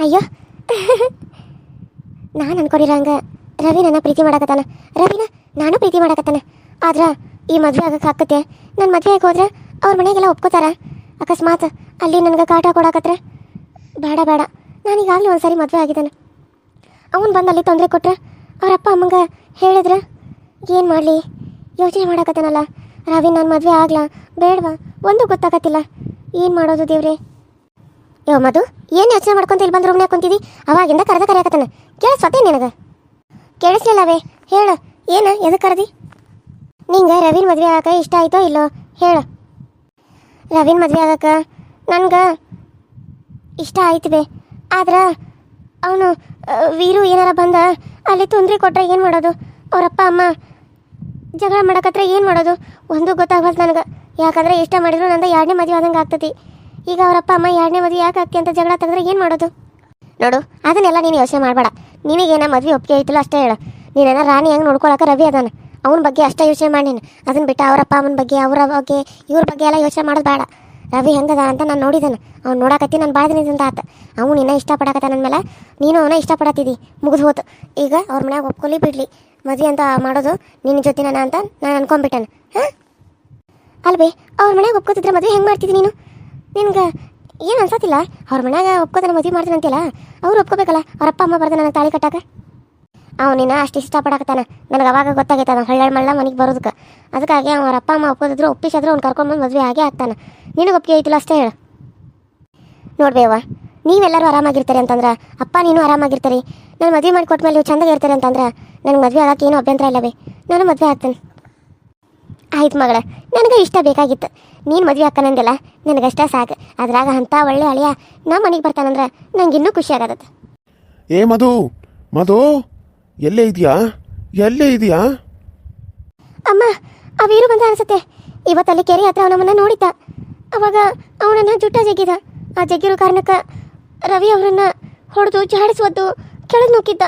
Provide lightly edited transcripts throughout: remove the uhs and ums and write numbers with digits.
ಅಯ್ಯೋ ನಾನು ಅನ್ಕೊಂಡಿರಂಗ ರವಿ ನನ್ನ ಪ್ರೀತಿ ಮಾಡಕತ್ತಾನ, ರವಿನ ನಾನು ಪ್ರೀತಿ ಮಾಡಕತ್ತಾನ. ಆದ್ರೆ ಈ ಮದುವೆ ಆಗಕ್ಕೆ ಹಾಕತ್ತೆ. ನನ್ನ ಮದುವೆ ಆಗಿ ಹೋದ್ರೆ ಅವ್ರ ಮನೆಗೆಲ್ಲ ಒಪ್ಕೋತಾರ? ಅಕಸ್ಮಾತ್ ಅಲ್ಲಿ ನನಗೆ ಕಾಟ ಕೊಡಕತ್ರ ಬೇಡ ಬೇಡ. ನಾನೀಗಾಗಲೇ ಒಂದು ಸಾರಿ ಮದುವೆ ಆಗಿದ್ದಾನೆ. ಅವನು ಬಂದು ಅಲ್ಲಿ ತೊಂದರೆ ಕೊಟ್ರೆ ಅವ್ರ ಅಪ್ಪ ಅಮ್ಮಂಗೆ ಹೇಳಿದ್ರೆ ಏನು ಮಾಡಲಿ ಯೋಚನೆ ಮಾಡಕತ್ತಾನಲ್ಲ. ರವಿ ನಾನು ಮದುವೆ ಆಗ್ಲಾ ಬೇಡವಾ ಒಂದು ಗೊತ್ತಾಗತ್ತಿಲ್ಲ. ಏನು ಮಾಡೋದು ದೇವ್ರೆ? ಯೋ ಮಧು, ಏನು ಯೋಚನೆ ಮಾಡ್ಕೊಂತ ಇಲ್ಲಿ ಬಂದು ರೂಮ್ನಾಗ ಕುಂತಿದ್ದಿ? ಅವಾಗಿಂದ ಕರೆಯಕತ್ತಾನ. ಕೇಳಿಸ್ವತ್ತೇ ನಿನಗೆ? ಕೇಳಿಸ್ಲಿಲ್ಲವೇ? ಹೇಳು, ಏನು ಎದಕ್ಕೆ ಕರೆದಿ? ನಿಂಗೆ ರವಿನ ಮದುವೆ ಆಗಕ್ಕೆ ಇಷ್ಟ ಆಯ್ತೋ ಇಲ್ಲೋ ಹೇಳು. ರವಿನ ಮದುವೆ ಆಗಕ್ಕೆ ನನ್ಗೆ ಇಷ್ಟ ಆಯ್ತು ಬೇ. ಆದ್ರೆ ಅವನು ವೀರು ಏನಾರ ಬಂದ ಅಲ್ಲಿ ತೊಂದರೆ ಕೊಟ್ರೆ ಏನು ಮಾಡೋದು? ಅವರಪ್ಪ ಅಮ್ಮ ಜಗಳ ಮಾಡಕತ್ರ ಏನು ಮಾಡೋದು? ಒಂದು ಗೊತ್ತಾಗಬಾರ್ದು ನನಗೆ. ಯಾಕಂದರೆ ಇಷ್ಟ ಮಾಡಿದ್ರು ನಂದು ಎರಡನೇ ಮದುವೆ ಆದಂಗೆ ಆಗ್ತತಿ. ಈಗ ಅವರಪ್ಪ ಅಮ್ಮ ಎರಡನೇ ಮದುವೆ ಯಾಕೆ ಆಗ್ತಿ ಅಂತ ಜಗಳ ತೆಗೆದ್ರೆ ಏನು ಮಾಡೋದು? ನೋಡು, ಅದನ್ನೆಲ್ಲ ನೀನು ಯೋಚನೆ ಮಾಡಬೇಡ. ನಿನಗೇನ ಮದುವೆ ಒಪ್ಪಿಗೆ ಐತಿಲ್ಲ ಅಷ್ಟೇ ಹೇಳು. ನೀನೇನ ರಾಣಿ ಹೆಂಗೆ ನೋಡ್ಕೊಳಕ್ಕೆ ರವಿ ಅದಾನ, ಅವನ ಬಗ್ಗೆ ಅಷ್ಟೇ ಯೋಚನೆ ಮಾಡಿ ನೀನು. ಅದನ್ನ ಬಿಟ್ಟು ಅವರಪ್ಪ ಅಮ್ಮನ ಬಗ್ಗೆ ಅವರ ಬಗ್ಗೆ ಇವ್ರ ಬಗ್ಗೆ ಎಲ್ಲ ಯೋಚನೆ ಮಾಡೋದು ಬೇಡ. ರವಿ ಹೆಂಗದ ಅಂತ ನಾನು ನೋಡಿದ್ದಾನೆ. ಅವ್ನು ನೋಡಕತ್ತಿ ನಾನು ಭಾಳ ದಿನದಿಂದ ಆತ. ಅವನು ಇನ್ನೂ ಇಷ್ಟಪಡಕತ್ತ ನನ್ನ ಮೇಲೆ, ನೀನು ಅವನ ಇಷ್ಟಪಡತ್ತಿದ್ದಿ, ಮುಗಿದು ಹೋತು. ಈಗ ಅವ್ರ ಮನ್ಯಾಗ ಒಪ್ಕೊಳ್ಳಿ ಬಿಡಲಿ, ಮದುವೆ ಅಂತ ಮಾಡೋದು ನಿನ್ನ ಜೊತೆ ನಾನು ಅಂತ ನಾನು ಅನ್ಕೊಂಡ್ಬಿಟ್ಟೆನು. ಹಾಂ ಅಲ್ವೇ, ಅವ್ರ ಮನ್ಯಾಗ ಒಪ್ಕೋತಿದ್ರೆ ಮದುವೆ ಹೆಂಗೆ ಮಾಡ್ತಿದ್ದಿ ನೀನು? ನಿನ್ಗೆ ಏನು ಅನ್ಸತ್ತಿಲ್ಲ? ಅವ್ರ ಮನ್ಯಾಗ ಒಪ್ಕೋತಾನೆ ಮದುವೆ ಮಾಡ್ತಾನೆ ಅಂತಿಲ್ಲ, ಅವ್ರು ಒಪ್ಕೋಬೇಕಲ್ಲ. ಅವ್ರಪ್ಪ ಅಮ್ಮ ಬರ್ದ ನನಗೆ ತಾಳಿ ಕಟ್ಟಾಕ. ಅವನಿನ್ನ ಅಷ್ಟು ಇಷ್ಟಪಡಕತ್ತಾನ. ನನಗೆ ಅವಾಗ ಗೊತ್ತಾಗೈತೆ ಅವ್ನು ಹಳ್ಳ ಮಳ್ಳ ಮನೆಗೆ ಬರೋದಕ್ಕೆ. ಅದಕ್ಕಾಗಿ ಅವ್ರ ಅಪ್ಪ ಅಮ್ಮ ಒಪ್ಕೋದಿದ್ರು ಒಪ್ಪಿಸಿದ್ರು ಅವ್ನು ಕರ್ಕೊಂಡ್ಬಂದು ಮದುವೆ ಆಗೇ ಆಗ್ತಾನೆ. ನಿನಗೆ ಒಪ್ಪಿಗೆ ಐತಿಲ್ಲ ಅಷ್ಟೇ ಹೇಳು. ನೋಡ್ಬೇವ, ನೀವೆಲ್ಲರೂ ಆರಾಮಾಗಿರ್ತಾರೆ ಅಂತಂದ್ರೆ ಅಪ್ಪ ನೀನು ಆರಾಮಾಗಿರ್ತಾರೆ. ನಾನು ಮದುವೆ ಮಾಡಿ ಕೊಟ್ಟ ಮೇಲೆ ನೀವು ಚಂದಾಗಿ ಇರ್ತಾರೆ ಅಂತಂದ್ರೆ ನನಗೆ ಮದುವೆ ಆಗಕ್ಕೆ ಏನೂ ಅಭ್ಯಂತರ ಇಲ್ಲವೇ. ನಾನು ಮದುವೆ ಆಗ್ತೇನೆ. ಆಯ್ತು ಮಗಳ, ನನಗೆ ಇಷ್ಟ ಬೇಕಾಗಿತ್ತು. ನೀನು ಮದುವೆ ಹಾಕನಂದಿಲ್ಲ, ನನಗಷ್ಟೇ ಸಾಕು. ಅದ್ರಾಗ ಅಂಥ ಒಳ್ಳೆ ಅಳಿಯ ನಮ್ಮ ಮನೆಗೆ ಬರ್ತಾನಂದ್ರೆ ನಂಗೆ ಇನ್ನೂ ಖುಷಿ ಆಗತ್ತೆ. ಏ ಮಧು, ಮಧು ಎಲ್ಲೇ ಇದೆಯಾ? ಎಲ್ಲೇ ಇದೆಯಾ? ಅಮ್ಮ, ಆ ವೀರು ಬಂದ ಅನಿಸುತ್ತೆ. ಇವತ್ತಲ್ಲಿ ಕೆರೆ ಹತ್ರ ನಮ್ಮನ್ನ ನೋಡಿದ್ದ. ಅವಾಗ ಅವನನ್ನ ಜುಟ್ಟ ಜಗ್ಗಿದ. ಆ ಜಗ್ಗಿರೋ ಕಾರಣಕ್ಕೆ ರವಿ ಅವರನ್ನ ಹೊಡೆದು ಜಾಡಿಸೋದು ಕೆಳಗೆ ನುಗ್ಗಿದ್ದ.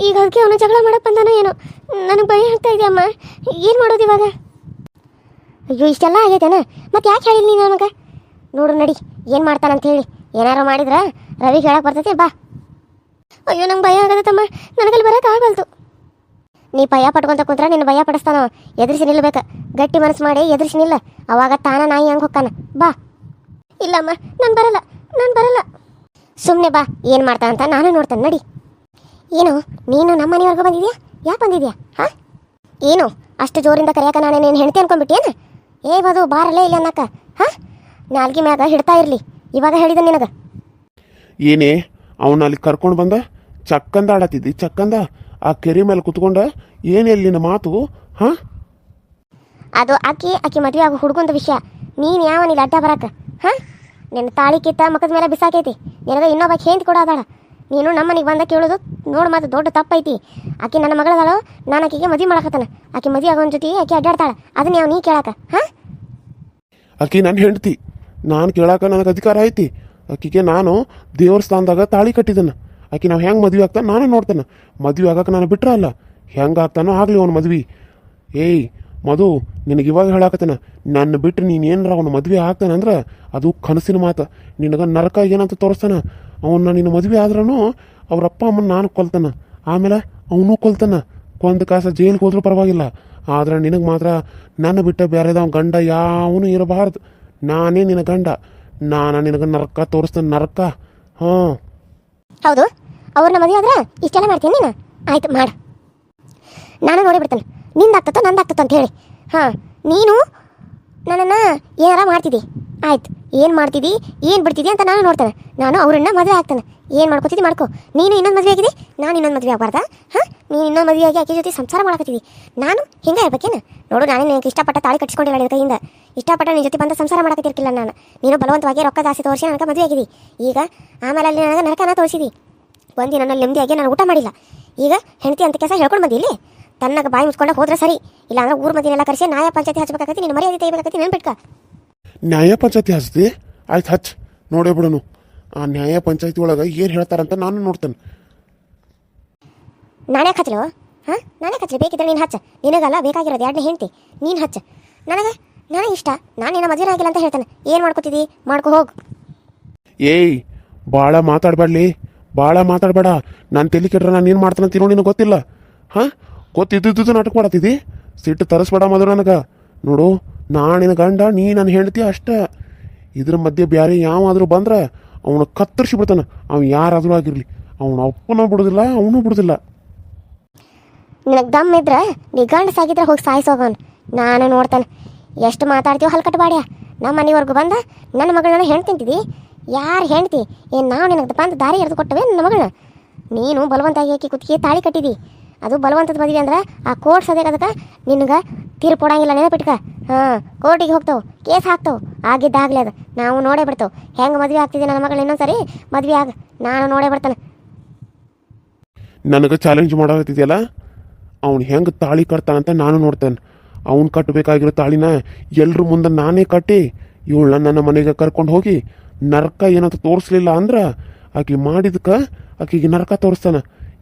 ಈಗ ಅದಕ್ಕೆ ಅವನು ಜಗಳ ಮಾಡಕ್ಕೆ ಬಂದಾನೋ ಏನೋ. ನನಗೆ ಭಯ ಆಗ್ತಾ ಇದೆ ಅಮ್ಮ. ಏನು ಮಾಡೋದು ಇವಾಗ? ಅಯ್ಯೋ, ಇಷ್ಟೆಲ್ಲ ಆಗೈತೇನ? ಮತ್ತೆ ಯಾಕೆ ಹೇಳಿಲ್ಲ ನೀನು ನಮಗೆ? ನೋಡು ನಡಿ, ಏನು ಮಾಡ್ತಾನಂತ ಹೇಳಿ. ಏನಾರು ಮಾಡಿದ್ರೆ ರವಿ ಹೇಳಕ್ಕೆ ಬರ್ತೈತೆ, ಬಾ. ಅಯ್ಯೋ, ನಂಗೆ ಭಯ ಆಗತ್ತಮ್ಮ. ನನಗಲ್ಲಿ ಬರೋಕೆ ಆಗಲ್ತು. ನೀ ಭಯ ಪಟ್ಕೊಂತ ಕುಂತ್ರೆ ನಿನ್ನ ಭಯ ಪಡಿಸ್ತಾನ. ಎದುರಿಸಿ ನಿಲ್ಬೇಕು. ಗಟ್ಟಿ ಮನಸ್ಸು ಮಾಡಿ ಎದುರಿಸಿ ನಿಲ್ಲ. ಅವಾಗ ತಾನ ನಾಯಿ ಹಂಗೆ ಹೊಕ್ಕಾನ. ಬಾ. ಇಲ್ಲಮ್ಮ, ನಾನು ಬರಲ್ಲ. ಸುಮ್ಮನೆ ಬಾ. ಏನು ಮಾಡ್ತಾನಂತ ನಾನು ನೋಡ್ತೇನೆ, ನಡಿ. ಏನು ನೀನು ನಮ್ಮ ಮನೆಯವ್ರಿಗೂ ಬಂದಿದ್ಯಾ? ಯಾಕೆ ಬಂದಿದ್ಯಾ? ಹಾಂ, ಏನು ಅಷ್ಟು ಜೋರಿಂದ ಕರೆಯಾಕ ನಾನು ನೀನು ಹೆಣ್ತಿ ಅನ್ಕೊಂಡ್ಬಿಟ್ಟೇನು? ಏ ಬದು ಬಾರಲ್ಲೇ ಇಲ್ಲ ಅನ್ನಕ್ಕ. ಹಾಂ, ನಾಲ್ಗಿ ಮ್ಯಾಗ ಹಿಡ್ತಾ ಇರಲಿ. ಇವಾಗ ಹೇಳಿದ ನಿನಗೆ ಏನೇ ಅವನ ಅಲ್ಲಿ ಕರ್ಕೊಂಡು ಬಂದ ಚಕ್ಕಂದ ಆಡತ್ತಿದ್ದಿ. ಚಕ್ಕಂದ ಆ ಕೆರೆ ಮೇಲೆ ಕುತ್ಕೊಂಡ ಏನೆಲ್ಲಿ ನಿನ್ನ ಮಾತು? ಹಾಂ, ಅದು ಆಕಿ ಮದುವೆ ಆಗೋ ಹುಡುಗಂದ ವಿಷಯ. ನೀನು ಯಾವ ನೀನು ಅಡ್ಡ ಬರಕ್ಕೆ? ಹಾಂ, ನಿನ್ನ ತಾಳಿ ಕಿತ್ತ ಮಕ್ಕದ ಮೇಲೆ ಬಿಸಾಕೈತಿ. ನಿನಗೆ ಇನ್ನೊಬ್ಬ ಹೆಂಡ್ತಿ ಕೂಡ ಅದಾಳ. ನೀನು ನಮ್ಮ ಮನೆಗೆ ಬಂದ ಕೇಳೋದು ನೋಡು, ಮಾತು ದೊಡ್ಡ ತಪ್ಪೈತಿ. ಆಕಿ ನನ್ನ ಮಗಳದಾಳು. ನಾನು ಆಕಿಗೆ ಮದುವೆ ಮಾಡಕತ್ತಾನ. ಆಕಿ ಮದುವೆ ಆಗೋನ್ ಜೊತೆ ಆಕಿ ಅಡ್ಡಾಡ್ತಾಳ. ಅದನ್ನ ಯಾವ ನೀ ಕೇಳಾಕ? ಹಾಂ, ಆಕಿ ನನ್ನ ಹೆಂಡ್ತಿ. ನಾನು ಕೇಳಾಕ ನನಗೆ ಅಧಿಕಾರ ಐತಿ. ಆಕಿಗೆ ನಾನು ದೇವ್ರ ಸ್ಥಾನದಾಗ ತಾಳಿ ಕಟ್ಟಿದ್ದನು. ಆಕಿ ನಾವು ಹೆಂಗೆ ಮದುವೆ ಆಗ್ತಾನೆ ನಾನು ನೋಡ್ತಾನೆ. ಮದುವೆ ಆಗಕ್ಕೆ ನಾನು ಬಿಟ್ರ ಅಲ್ಲ, ಹೆಂಗೆ ಆಗ್ತಾನೋ ಆಗಲಿ ಅವ್ನು ಮದ್ವೆ. ಏಯ್ ಮಧು, ನಿನಗೆ ಇವಾಗ ಹೇಳಾಕತ್ತಾನ, ನನ್ನ ಬಿಟ್ಟು ನೀನು ಏನರ ಅವನು ಮದುವೆ ಆಗ್ತಾನಂದ್ರೆ ಅದು ಕನಸಿನ ಮಾತು. ನಿನಗೆ ನರಕ ಏನಂತ ತೋರಿಸ್ತಾನ. ಅವನ್ನ ನಿನ್ನ ಮದುವೆ ಆದ್ರೂ ಅವ್ರಪ್ಪ ಅಮ್ಮನ ನಾನು ಕೊಲ್ತಾನ, ಆಮೇಲೆ ಅವನು ಕೊಲ್ತಾನ. ಕೊಂದು ಕಾಸ ಜೈಲಿಗೆ ಹೋದ್ರೂ ಪರವಾಗಿಲ್ಲ. ಆದ್ರೆ ನಿನಗೆ ಮಾತ್ರ ನನ್ನ ಬಿಟ್ಟ ಬೇರೆದವ ಗಂಡ ಯಾವನು ಇರಬಾರ್ದು. ನಾನೇ ನಿನ್ನ ಗಂಡ. ನಾನು ನಿನಗೆ ನರಕ ತೋರಿಸ್ತಾನೆ, ನರಕ. ಹಾಂ, ಹೌದು. ಅವ್ರನ್ನ ಮದುವೆ ಆದ್ರೆ ಇಷ್ಟೆಲ್ಲ ಮಾಡ್ತೀನಿ ನೀನು? ಆಯ್ತು, ಮಾಡು. ನಾನು ನೋಡಿಬಿಡ್ತೇನೆ ನಿಂದಾಗ್ತತ್ತೋ ನಂದಾಗ್ತತ್ತೋ ಅಂತ ಹೇಳಿ. ಹಾಂ, ನೀನು ನನ್ನನ್ನು ಏನಾರ ಮಾಡ್ತಿದ್ದಿ. ಆಯ್ತು, ಏನು ಮಾಡ್ತಿದ್ದಿ, ಏನು ಬಿಡ್ತಿದ್ದಿ ಅಂತ ನಾನು ನೋಡ್ತೇನೆ. ನಾನು ಅವ್ರನ್ನ ಮದುವೆ ಆಗ್ತಾನೆ. ಏನು ಮಾಡ್ಕೋತಿದ್ದಿ ಮಾಡ್ಕೊ. ನೀನು ಇನ್ನೊಂದು ಮದುವೆ ಆಗಿದೆ, ನಾನು ಇನ್ನೊಂದು ಮದುವೆ ಆಗಬಾರ್ದಾ? ಹಾಂ, ನೀನು ಇನ್ನೊಂದು ಮದುವೆ ಆಗಿ ಆಕೆ ಜೊತೆ ಸಂಸಾರ ಮಾಡಕತ್ತಿದ್ದಿ. ನಾನು ಹಿಂಗೆ ಇರ್ಬೇಕೇನು? ನೋಡು, ನಾನೇ ನಿನಗೆ ಇಷ್ಟಪಟ್ಟ ತಾಳಿ ಕಟ್ಸ್ಕೊಂಡಿಲ್ಲ ನಿನ್ನ ಕೈಯಿಂದ. ಇಷ್ಟಪಟ್ಟ ನಿನ್ನ ಜೊತೆ ಬಂದ ಸಂಸಾರ ಮಾಡಕತ್ತಿರ್ಕಿಲ್ಲ ನಾನು. ನೀನು ಬಲವಂತವಾಗಿ ರೊಕ್ಕ ಜಾಸ್ತಿ ತೋರಿಸಿ ನನಗೆ ಮದುವೆ ಆಗಿದ್ದಿ. ಈಗ ಆಮೇಲೆ ಅಲ್ಲಿ ನನಗೆ ನರಕನ ತೋರಿಸಿದಿ. ಬಂದು ನನ್ನ ನೆಮ್ಮದಿಯಾಗಿ ನಾನು ಊಟ ಮಾಡಿಲ್ಲ. ಈಗ ಹೆಂಡತಿ ಅಂತ ಕೆಲಸ ಹೇಳ್ಕೊಂಡು ಬಂದಿ ಇಲ್ಲಿ. ತನ್ನಗೆ ಬಾಯಿ ಮುಚ್ಕೊಂಡು ಹೋದ್ರೆ ಸರಿ. ಇಲ್ಲಾಂದ್ರೆ ಊರು ಮದಿನೆಲ್ಲ ಕರೆಸಿ ನ್ಯಾಯ ಪಂಚಾಯತಿ ಹಚ್ಬೇಕಾಗತ್ತೆ. ನೀನು ಮರ್ಯಾದೆ ತೆಗಿಬೇಕಾಗತ್ತೆ. ನೆನ್ಪಿಟ್ಕ. ನ್ಯಾಯ ಪಂಚಾಯತಿ ಹಚ್ತಿ? ಆಯ್ತು, ಹಚ್ ನೋಡೇ ಬಿಡೋನು. ಆ ನ್ಯಾಯ ಪಂಚಾಯತಿ ಒಳಗೆ ಏನು ಹೇಳ್ತಾರಂತ ನಾನು ನೋಡ್ತೇನೆ. ನಾನೇ ಹಚ್ಚಲು? ಹಾಂ, ನಾನೇ ಹಚ್ಚಲಿ. ಬೇಕಿದ್ರೆ ನೀನು ಹಚ್ಚ. ನಿನಗಲ್ಲ ಬೇಕಾಗಿರೋದು ಎರಡನೇ ಹೆಂಡ್ತಿ. ನೀನು ಹಚ್ಚ. ನನಗೆ ಇಷ್ಟ. ನಾನು ನಿನ್ನ ಮದುವೆ ಆಗಿಲ್ಲ ಅಂತ ಹೇಳ್ತಾನೆ. ಏನು ಮಾಡ್ಕೋತಿದ್ದಿ ಮಾಡ್ಕೊ ಹೋಗು. ಏಯ್ ಭಾಳ ಮಾತಾಡಬೇಡ್ಲಿ. ಭಾಳ ಮಾತಾಡಬೇಡ. ನಾನು ತಲೆ ಕೆಟ್ರೆ ನಾನು ಏನು ಮಾಡ್ತಾನೆ ತಿನ್ನೋ ನಿನಗೆ ಗೊತ್ತಿಲ್ಲ. ಹಾಂ, ಗೊತ್ತಿದ್ದು ನಾಟಕ ಮಾಡತ್ತಿದ್ದಿ. ಸಿಟ್ಟು ತರಿಸ್ಬೇಡ ಮೊದಲು ನನಗೆ. ನೋಡು, ನಾನಿನ ಗಂಡ, ನೀ ನನ್ನ ಹೆಂಡತಿ ಅಷ್ಟೇ. ಇದ್ರ ಮಧ್ಯೆ ಬೇರೆ ಯಾವಾದರೂ ಬಂದ್ರೆ ಅವನು ಕತ್ತರಿಸಿ ಬಿಡ್ತಾನೆ. ಅವ್ನು ಯಾರಾದರೂ ಆಗಿರಲಿ, ಅವನು ಅಪ್ಪನೂ ಬಿಡೋದಿಲ್ಲ, ಅವನು ಬಿಡೋದಿಲ್ಲ. ನಿನಗೆ ದಮ್ ಇದ್ರೆ ನೀ ಗಂಡ ಸಾಗಿದ್ರೆ ಹೋಗಿ ಸಾಯಿಸೋಗವನು. ನಾನು ನೋಡ್ತಾನೆ. ಎಷ್ಟು ಮಾತಾಡ್ತೀವೋ ಹಲ್ಕಟ್ಟು ಬಾಡ್ಯ. ನಮ್ಮ ಮನೆವರೆಗೂ ಬಂದ ನನ್ನ ಮಗಳನ್ನ ಹೆಣ್ಣು ತಿಂತಿದ್ದಿ. ಯಾರು ಹೆಣ್ತಿ? ಏನು ನಾವು ನಿನಗೆ ಬಂದು ದಾರಿ ಎರೆದು ಕೊಟ್ಟವೆ ನನ್ನ ಮಗಳನ್ನ? ನೀನು ಬಲವಂತಾಗಿ ಹಾಕಿ ಕುತ್ತಿಗೆ ತಾಳಿ ಕಟ್ಟಿದಿ. ಅದು ಬಲವಂತದ ಮದುವೆ ಅಂದ್ರೆ ಆ ಕೋರ್ಟ್ ಸದ್ಯಕ್ಕೆ ನಿನಗೆ ತೀರ್ಪು ಕೊಡಂಗಿಲ್ಲ, ನೆನಪಿಟ್ಕ. ಹಾಂ, ಕೋರ್ಟಿಗೆ ಹೋಗ್ತಾವೆ, ಕೇಸ್ ಹಾಕ್ತಾವೆ. ಆಗಿದ್ದಾಗಲೇ ಅದು ನಾವು ನೋಡೇ ಬಿಡ್ತಾವೆ. ಹೆಂಗೆ ಮದುವೆ ಆಗ್ತಿದೆ ನನ್ನ ಮಗಳು? ಇನ್ನೊಂದ್ಸರಿ ಮದುವೆ ಆಗ, ನಾನು ನೋಡೇ ಬಿಡ್ತಾನೆ. ನನಗೆ ಚಾಲೆಂಜ್ ಮಾಡಾಕತ್ತಿದೆಯಲ್ಲ, ಅವ್ನು ಹೆಂಗೆ ತಾಳಿ ಕಟ್ತಾನಂತ ನಾನು ನೋಡ್ತೇನೆ. ಅವ್ನು ಕಟ್ಟಬೇಕಾಗಿರೋ ತಾಳಿನ ಎಲ್ಲರ ಮುಂದೆ ನಾನೇ ಕಟ್ಟಿ ಇವಳನ್ನ ನನ್ನ ಮನೆಗೆ ಕರ್ಕೊಂಡು ಹೋಗಿ ನರಕ ಏನಂತ ತೋರಿಸ್ಲಿಲ್ಲ ಅಂದ್ರೆ ಆಕೆ ಮಾಡಿದಕ್ಕೆ ಆಕೆಗೆ ನರಕ ತೋರಿಸ್ತಾನೆ.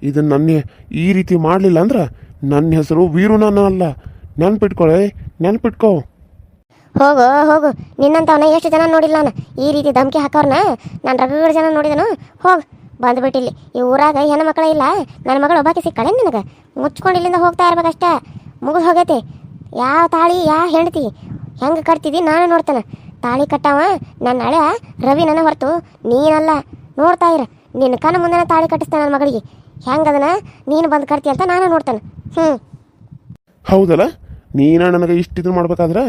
ಇದನ್ನು ನನ್ನ ಈ ರೀತಿ ಮಾಡಲಿಲ್ಲ ಅಂದ್ರೆ ನನ್ನ ಹೆಸರು ವೀರುನನ್ನ ಅಲ್ಲ. ನೆನ್ಪಿಟ್ಕೋ. ಹೋಗು ಹೋಗು, ನಿನ್ನಂತವನ್ನ ಎಷ್ಟು ಜನ ನೋಡಿಲ್ಲ ನಾನು. ಈ ರೀತಿ ಧಮಕಿ ಹಾಕೋರ್ನ ನಾನು ರಗಡ ಜನ ನೋಡಿದನು. ಹೋಗು, ಬಂದುಬಿಟ್ಟಿಲ್ಲಿ. ಈ ಊರಾಗ ಹೆಣ್ಣು ಮಕ್ಕಳೇ ಇಲ್ಲ. ನನ್ನ ಮಗಳು ಒಬ್ಬಾಕಿ ಸಿಕ್ಕಳೆ ನಿನಗೆ? ಮುಚ್ಕೊಂಡು ಇಲ್ಲಿಂದ ಹೋಗ್ತಾ ಇರ್ಬೇಕಷ್ಟೇ. ಮುಗಿದು ಹೋಗೈತಿ. ಯಾವ ತಾಳಿ ಯಾವ ಹೆಂಡ್ತಿ ಹೆಂಗೆ ಕಟ್ತಿದ್ದಿ ನಾನು ನೋಡ್ತಾನೆ. ತಾಳಿ ಕಟ್ಟವ ನನ್ನ ಹಳೆಯ ರವಿ ನನ್ನ ಹೊರತು ನೀನಲ್ಲ. ನೋಡ್ತಾ ಇರ, ನಿನ್ನ ಕಣ್ಣು ಮುಂದೆ ತಾಳಿ ಕಟ್ಟಿಸ್ತಾನೆ ನನ್ನ ಮಗಳಿಗೆ. ಹೆಂಗೆ ಅದನ್ನ ನೀನು ಬಂದು ಕಟ್ತಿ ಅಂತ ನಾನು ನೋಡ್ತಾನೆ. ಹೌದಲ್ಲ, ನೀನ ನನಗೆ ಇಷ್ಟಿದ್ರು ಮಾಡ್ಬೇಕಾದ್ರೆ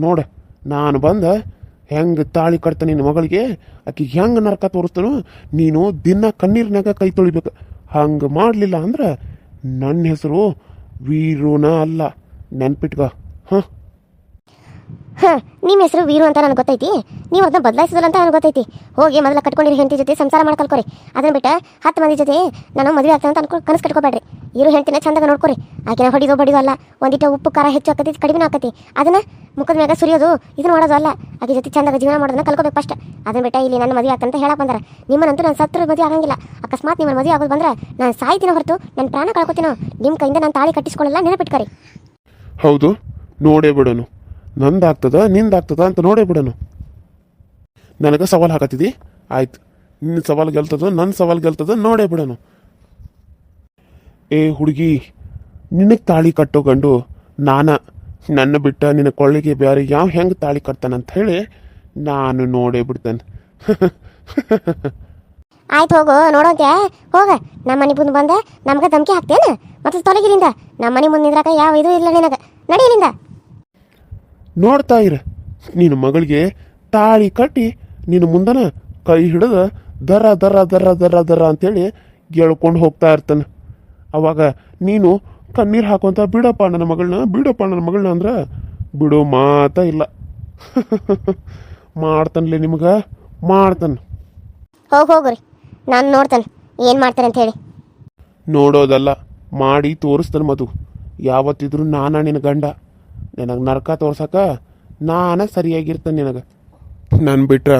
ನೋಡ, ನಾನು ಬಂದ ಹೆಂಗೆ ತಾಳಿ ಕಟ್ತಾನೆ ನಿನ್ನ ಮಗಳಿಗೆ, ಆಕೆ ಹೆಂಗೆ ನರಕ ತೋರಿಸ್ತಾನು. ನೀನು ದಿನ ಕಣ್ಣೀರಿನಾಗ ಕೈ ತೊಳಿಬೇಕು. ಹಂಗೆ ಮಾಡಲಿಲ್ಲ ಅಂದ್ರೆ ನನ್ನ ಹೆಸರು ವೀರುನ ಅಲ್ಲ. ನೆನ್ಪಿಟ್ಕ. ಹಾಂ, ನಿಮ್ಮ ಹೆಸರು ವೀರು ಅಂತ ನನಗೆ ಗೊತ್ತೈತಿ. ನೀವು ಅದನ್ನ ಬದಲಾಯಿಸೋದಿಲ್ಲ ಅಂತ ನನಗೆ ಗೊತ್ತೈತಿ. ಹೋಗಿ ಮೊದಲ ಕಟ್ಕೊಂಡಿರೋ ಹೆಂಡತಿ ಜೊತೆ ಸಂಸಾರ ಮಾಡ್ಕೊಳ್ಕೊರಿ. ಅದನ್ನ ಬಿಟ್ಟು 10 ಮಂದಿ ಜೊತೆ ನಾನು ಮದುವೆ ಆಗ್ತಾನೆ ಅಂತ ಕನಸು ಕಟ್ಕೋಬೇಡ್ರಿ. ಇರೋ ಹೆಂಡತಿನ ಚಂದಾಗ ನೋಡ್ಕೊರಿ. ಆಕೆನ ಹೊಡಿದೋ ಅಲ್ಲ. ಒಂದಿಟ್ಟು ಉಪ್ಪು ಖಾರ ಹೆಚ್ಚು ಆಕತಿ, ಕಡಿಮೆ ಆಕತಿ. ಅದನ್ನ ಮುಖದ ಮ್ಯಾಗ ಸುರಿಯೋದು ಇದನ್ನ ಮಾಡೋದು ಅಲ್ಲ. ಆಕೆ ಜೊತೆ ಚಂದಾಗ ಜೀವನ ಮಾಡೋದನ್ನ ಕಲ್ಕೋಬೇಕು ಫಸ್ಟ್. ಅದನ್ನ ಬಿಟ್ಟು ಇಲ್ಲಿ ನನ್ನ ಮದುವೆ ಆಗ್ತಂತ ಹೇಳಕ್ ಬಂದಾರ. ನಿಮ್ಮನ್ನಂತೂ ನಾನು ಸತ್ರ ಮದುವೆ ಆಗಂಗಿಲ್ಲ. ಅಕಸ್ಮಾತ್ ನಿಮ್ಮ ಮದುವೆ ಆಗೋದು ಬಂದ್ರೆ ನಾನು ಸಾಯ್ತೀನೋ ಹೊರತು ನನ್ನ ಪ್ರಾಣ ಕಳ್ಕೊತೀನೋ. ನಿಮ್ಮ ಕೈಯಿಂದ ನಾನು ತಾಳಿ ಕಟ್ಟಿಸ್ಕೊಳ್ಳಲ್ಲ, ನೆನಪಿಟ್ಕರಿ. ಹೌದು, ನೋಡೇ ಬಿಡೋನು. ನಂದಾಗ್ತದ ನಿಂದಾಗ್ತದ ಅಂತ ನೋಡೇ ಬಿಡೋನು. ನನಗೆ ಸವಾಲು ಹಾಕತ್ತಿದ್ದಿ, ಆಯ್ತು. ನಿನ್ನ ಸವಾಲು ಗೆಲ್ತದ, ನನ್ನ ಸವಾಲು ಗೆಲ್ತದ, ನೋಡೇ ಬಿಡೋನು. ಏ ಹುಡುಗಿ, ನಿನಗೆ ತಾಳಿ ಕಟ್ಟೋ ಗಂಡು ನನ್ನ ಬಿಟ್ಟ ನಿನ್ನ ಕೊಳ್ಳಿಗೆ ಬೇರೆ ಯಾವ ಹೆಂಗೆ ತಾಳಿ ಕಟ್ತಾನಂತ ಹೇಳಿ ನಾನು ನೋಡೇ ಬಿಡ್ತೇನೆ. ಆಯ್ತು, ಹೋಗು ನೋಡೋಂತೆ. ಹೋಗ, ನಮ್ಮ ಮನೆ ಮುಂದೆ ಬಂದ ನಮ್ಗೆ ಧಮಕಿ ಹಾಕ್ತೇನ ಮತ್ತೆ ತೊಲಗಿಲಿಂದ. ನಮ್ಮ ಮನೆ ಮುಂದೆ ನಿಂದ್ರಾಕ ಯಾವ ಇದು ಇಲ್ಲ ನಿನಗೆ. ನಡೀಲಿಂದ. ನೋಡ್ತಾ ಇರ, ನಿನ್ನ ಮಗಳಿಗೆ ತಾಳಿ ಕಟ್ಟಿ ನಿನ್ನ ಮುಂದನ ಕೈ ಹಿಡಿದು ದರ ದರ ದರ ದರ ದರ ಅಂತೇಳಿ ಗೆಳ್ಕೊಂಡು ಹೋಗ್ತಾ ಇರ್ತಾನೆ. ಅವಾಗ ನೀನು ಕಣ್ಣೀರು ಹಾಕುವಂತ ಬಿಡಪ್ಪ ನನ್ನ ಮಗಳನ್ನ ಅಂದ್ರೆ ಬಿಡೋ ಮಾತ ಇಲ್ಲ. ಮಾಡ್ತಾನಲೆ ನಿಮ್ಗೆ, ಮಾಡ್ತಾನೆ. ಹೋಗ್ರಿ, ನಾನು ನೋಡ್ತಾನೆ ಏನು ಮಾಡ್ತಾರೆ ಅಂತ ಹೇಳಿ. ನೋಡೋದಲ್ಲ, ಮಾಡಿ ತೋರಿಸ್ತಾನೆ. ಮಧು, ಯಾವತ್ತಿದ್ರು ನಿನ್ನ ಗಂಡ. ನಿನಗೆ ನರಕ ತೋರ್ಸಕ ನಾನೇ ಸರಿಯಾಗಿರ್ತಾನೆ. ನಿನಗೆ ನಾನು ಬಿಟ್ರೆ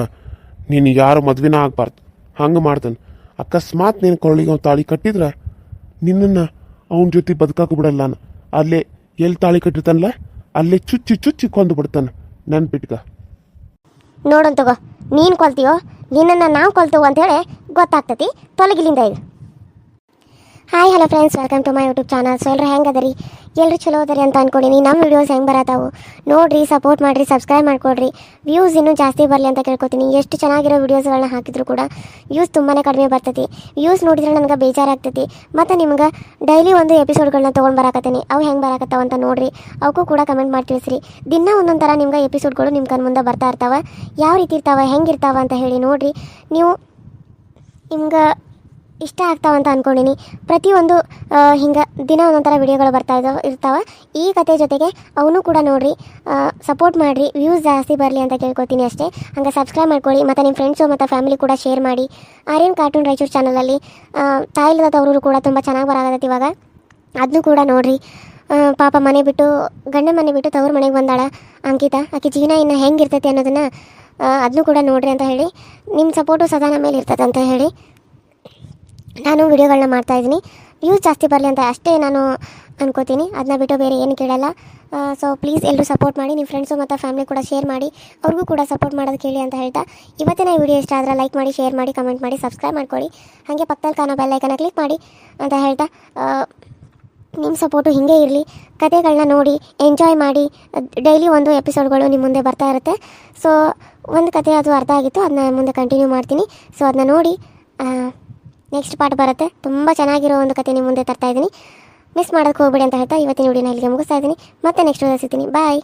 ನೀನು ಯಾರು ಮದ್ವೆನ ಆಗ್ಬಾರ್ದು. ಹಂಗೆ ಮಾಡ್ತಾನೆ. ಅಕಸ್ಮಾತ್ ನಿನ್ನ ಕೊಳ್ಳಿಗೆ ಅವ್ನು ತಾಳಿ ಕಟ್ಟಿದ್ರೆ ನಿನ್ನನ್ನು ಅವನ ಜೊತೆ ಬದುಕಾಕು ಬಿಡಲ್ಲ ನಾನು. ಅಲ್ಲೇ ಎಲ್ಲಿ ತಾಳಿ ಕಟ್ಟಿರ್ತಾನಲ್ಲ ಅಲ್ಲೇ ಚುಚ್ಚಿ ಕೊಂದು ಬಿಡ್ತಾನೆ. ನೆನ್ಪಿಟ್ಕ. ನೋಡೋಣ ತಗೋ, ನೀನು ಕೊಲ್ತೀಯೋ ನಿನ್ನನ್ನು ನಾವು ಕೊಲ್ತೀವೋ ಅಂತೇಳಿ ಗೊತ್ತಾಗ್ತತಿ. ತೊಲಗಿಲಿಂದ ಇದು. Hi hello friends, welcome to my YouTube channel. So ಎಲ್ಲರೂ ಹೆಂಗೆ ಅದರಿ? ಎಲ್ಲರೂ ಚಲೋ ಅದರಿ ಅಂತ ಅಂದ್ಕೊಂಡಿನಿ. ನಮ್ಮ ವೀಡಿಯೋಸ್ ಹೆಂಗೆ ಬರತ್ತಾವು ನೋಡಿರಿ, ಸಪೋರ್ಟ್ ಮಾಡಿರಿ, ಸಬ್ಸ್ಕ್ರೈಬ್ ಮಾಡ್ಕೊಡ್ರಿ. ವ್ಯೂಸ್ ಇನ್ನೂ ಜಾಸ್ತಿ ಬರಲಿ ಅಂತ ಕೇಳ್ಕೊತೀನಿ. ಎಷ್ಟು ಚೆನ್ನಾಗಿರೋ ವೀಡಿಯೋಸ್ಗಳನ್ನ ಹಾಕಿದ್ರು ಕೂಡ ವ್ಯೂಸ್ ತುಂಬಾ ಕಡಿಮೆ ಬರ್ತೈತಿ. ವ್ಯೂಸ್ ನೋಡಿದ್ರೆ ನನಗೆ ಬೇಜಾರಾಗ್ತೈತಿ. ಮತ್ತು ನಿಮ್ಗೆ ಡೈಲಿ ಒಂದು ಎಪಿಸೋಡ್ಗಳನ್ನ ತೊಗೊಂಡು ಬರಾಕತ್ತೀನಿ. ಅವು ಹೆಂಗೆ ಬರಾಕತ್ತಾವ ಅಂತ ನೋಡಿರಿ. ಅವಕ್ಕೂ ಕೂಡ ಕಮೆಂಟ್ ಮಾಡಿ ತಿಳಿಸ್ರಿ. ದಿನ ಒಂದೊಂದು ಥರ ನಿಮ್ಗೆ ಎಪಿಸೋಡ್ಗಳು ನಿಮ್ಮ ಕಣ್ಣು ಮುಂದೆ ಬರ್ತಾ ಇರ್ತಾವೆ. ಯಾವ ರೀತಿ ಇರ್ತಾವೆ, ಹೆಂಗಿರ್ತಾವೆ ಅಂತ ಹೇಳಿ ನೋಡಿರಿ. ನೀವು ನಿಮ್ಗೆ ಇಷ್ಟ ಆಗ್ತಾವಂತ ಅಂದ್ಕೊಂಡಿನಿ. ಪ್ರತಿಯೊಂದು ಹಿಂಗೆ ದಿನ ಒಂದೊಂಥರ ವಿಡಿಯೋಗಳು ಇರ್ತಾವೆ. ಈ ಕತೆ ಜೊತೆಗೆ ಅವನು ಕೂಡ ನೋಡಿರಿ, ಸಪೋರ್ಟ್ ಮಾಡಿರಿ. ವ್ಯೂಸ್ ಜಾಸ್ತಿ ಬರಲಿ ಅಂತ ಕೇಳ್ಕೊತೀನಿ ಅಷ್ಟೇ. ಹಂಗೆ ಸಬ್ಸ್ಕ್ರೈಬ್ ಮಾಡ್ಕೊಳ್ಳಿ. ಮತ್ತು ನಿಮ್ಮ ಫ್ರೆಂಡ್ಸು ಮತ್ತು ಫ್ಯಾಮಿಲಿ ಕೂಡ ಶೇರ್ ಮಾಡಿ. ಆರ್ಯನ್ ಕಾರ್ಟೂನ್ ರಾಯಚೂರು ಚಾನಲಲ್ಲಿ ತಾಯಿಲ್ಲದ ತವರು ಕೂಡ ತುಂಬ ಚೆನ್ನಾಗಿ ಬರಾಗತ್ತೈತಿ ಇವಾಗ. ಅದನ್ನು ಕೂಡ ನೋಡಿರಿ. ಪಾಪ ಗಂಡನ ಮನೆ ಬಿಟ್ಟು ತವ್ರ ಮನೆಗೆ ಬಂದಾಳ ಅಂಕಿತಾ. ಆಕೆ ಜೀವನ ಇನ್ನು ಹೆಂಗಿರ್ತೈತಿ ಅನ್ನೋದನ್ನು ಅದನ್ನು ಕೂಡ ನೋಡಿರಿ ಅಂತ ಹೇಳಿ. ನಿಮ್ಮ ಸಪೋರ್ಟು ಸದಾ ನಮ್ಮ ಮೇಲೆ ಇರ್ತದೆ ಅಂತ ಹೇಳಿ ನಾನು ವಿಡಿಯೋಗಳನ್ನ ಮಾಡ್ತಾಯಿದ್ದೀನಿ. ವ್ಯೂಸ್ ಜಾಸ್ತಿ ಬರಲಿ ಅಂತ ಅಷ್ಟೇ ನಾನು ಅನ್ಕೋತೀನಿ. ಅದನ್ನ ಬಿಟ್ಟು ಬೇರೆ ಏನು ಕೇಳಲ್ಲ. ಸೊ ಪ್ಲೀಸ್ ಎಲ್ಲರೂ ಸಪೋರ್ಟ್ ಮಾಡಿ, ನಿಮ್ಮ ಫ್ರೆಂಡ್ಸು ಮತ್ತು ಫ್ಯಾಮಿಲಿ ಕೂಡ ಶೇರ್ ಮಾಡಿ, ಅವ್ರಿಗೂ ಕೂಡ ಸಪೋರ್ಟ್ ಮಾಡೋದು ಕೇಳಿ ಅಂತ ಹೇಳ್ತಾ, ಇವತ್ತಿನ ಈ ವಿಡಿಯೋ ಇಷ್ಟ ಆದರೆ ಲೈಕ್ ಮಾಡಿ, ಶೇರ್ ಮಾಡಿ, ಕಮೆಂಟ್ ಮಾಡಿ, ಸಬ್ಸ್ಕ್ರೈಬ್ ಮಾಡ್ಕೊಳ್ಳಿ. ಹಾಗೆ ಪಕ್ಕದಲ್ಲಿ ಕಾಣೋ ಬೆಲ್ ಐಕನ್ನ ಕ್ಲಿಕ್ ಮಾಡಿ ಅಂತ ಹೇಳ್ತಾ, ನಿಮ್ಮ ಸಪೋರ್ಟು ಹೀಗೆ ಇರಲಿ. ಕತೆಗಳನ್ನ ನೋಡಿ ಎಂಜಾಯ್ ಮಾಡಿ. ಡೈಲಿ ಒಂದು ಎಪಿಸೋಡ್ಗಳು ನಿಮ್ಮ ಮುಂದೆ ಬರ್ತಾ ಇರುತ್ತೆ. ಸೊ ಒಂದು ಕತೆ ಅದು ಅರ್ಥ ಆಗಿತ್ತು, ಅದನ್ನ ಮುಂದೆ ಕಂಟಿನ್ಯೂ ಮಾಡ್ತೀನಿ. ಸೊ ಅದನ್ನ ನೋಡಿ ನೆಕ್ಸ್ಟ್ ಪಾರ್ಟ್ ಬರುತ್ತೆ. ತುಂಬ ಚೆನ್ನಾಗಿರೋ ಒಂದು ಕತೆ ನಿಮ್ಮ ಮುಂದೆ ತರ್ತಾ ಇದ್ದೀನಿ. ಮಿಸ್ ಮಾಡೋಕ್ಕೆ ಹೋಗ್ಬೇಡಿ ಅಂತ ಹೇಳ್ತಾ ಇವತ್ತಿನ ವಿಡಿಯೋನ ಇಲ್ಲಿಗೆ ಮುಗಿಸ್ತಾ ಇದ್ದೀನಿ. ಮತ್ತೆ ನೆಕ್ಸ್ಟ್ ವಿಡಿಯೋ ಸಿಗ್ತೀನಿ. ಬಾಯ್.